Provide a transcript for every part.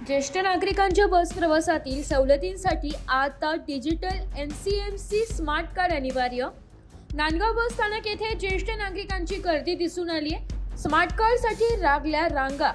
ज्येष्ठ नागरिकांच्या बस प्रवासातील सवलतींसाठी आता डिजिटल NCMC स्मार्ट कार्ड अनिवार्य। नांदगाव बस स्थानक येथे ज्येष्ठ नागरिकांची गर्दी दिसून आली आहे। स्मार्ट कार्डसाठी लागल्या रांगा।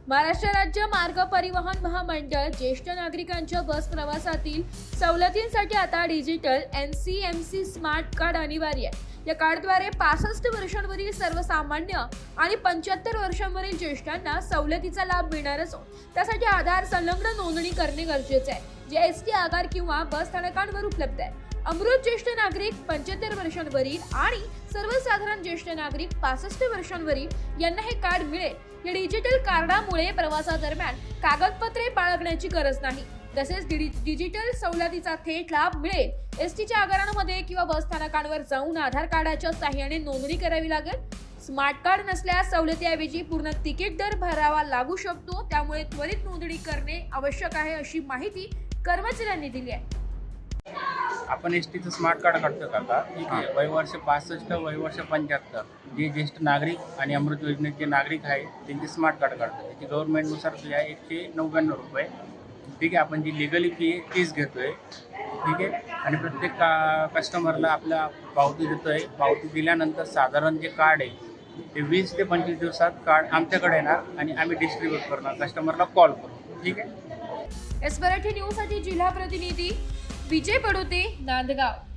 महाराष्ट्र राज्य मार्ग परिवहन महामंडळ ज्येष्ठ नागरिकांच्या बस प्रवासातील सवलतींसाठी आता डिजिटल NCMC स्मार्ट कार्ड अनिवार्य आहे। या कार्डद्वारे 65 वर्षांवरील सर्वसामान्य आणि 75 वर्षांवरील ज्येष्ठांना सवलतीचा लाभ मिळणार असून त्यासाठी आधार संलग्न नोंदणी करणे गरजेचे आहे, जे ST आधार किंवा बस स्थानकांवर उपलब्ध आहे। अमृत ज्येष्ठ नागरिक 75 वर्षांवरील आणि सर्वसाधारण ज्येष्ठ नागरिक 65 वर्षांवरील यांना हे कार्ड मिळेल। या डिजिटल कार्डामुळे प्रवासादरम्यान कागदपत्रे बाळगण्याची गरज नाही, तसेच डिजिटल सवलतीचा थेट लाभ मिळेल। STच्या आगारांमध्ये किंवा बस स्थानकांवर जाऊन आधार कार्डाच्या सहाय्याने नोंदणी करावी लागेल। स्मार्ट कार्ड नसल्यास सवलतीऐवजी पूर्ण तिकीट दर भरावा लागू शकतो, त्यामुळे त्वरित नोंदणी करणे आवश्यक आहे, अशी माहिती कर्मचाऱ्यांनी दिली आहे। आपण STचं स्मार्ट कार्ड काढतो का? ठीक आहे। वयवर्ष 65 वयवर्ष 75 जे ज्येष्ठ नागरिक आणि अमृत योजनेचे नागरिक आहेत त्यांचे स्मार्ट कार्ड काढतो। त्याची गव्हर्नमेंटनुसार फी आहे 199 रुपये। ठीक आहे। आपण जी लिगली फी आहे तीच घेतोय। ठीक आहे। आणि प्रत्येक कस्टमरला आपला पावती देतोय। पावती दिल्यानंतर साधारण जे कार्ड आहे ते 20 ते 25 दिवसात कार्ड आमच्याकडे येणार आणि आम्ही डिस्ट्रीब्यूट करणार, कस्टमरला कॉल करू। ठीक आहे। मराठी न्यूजसाठी जिल्हा प्रतिनिधी विजय पडोते, नांदगाव।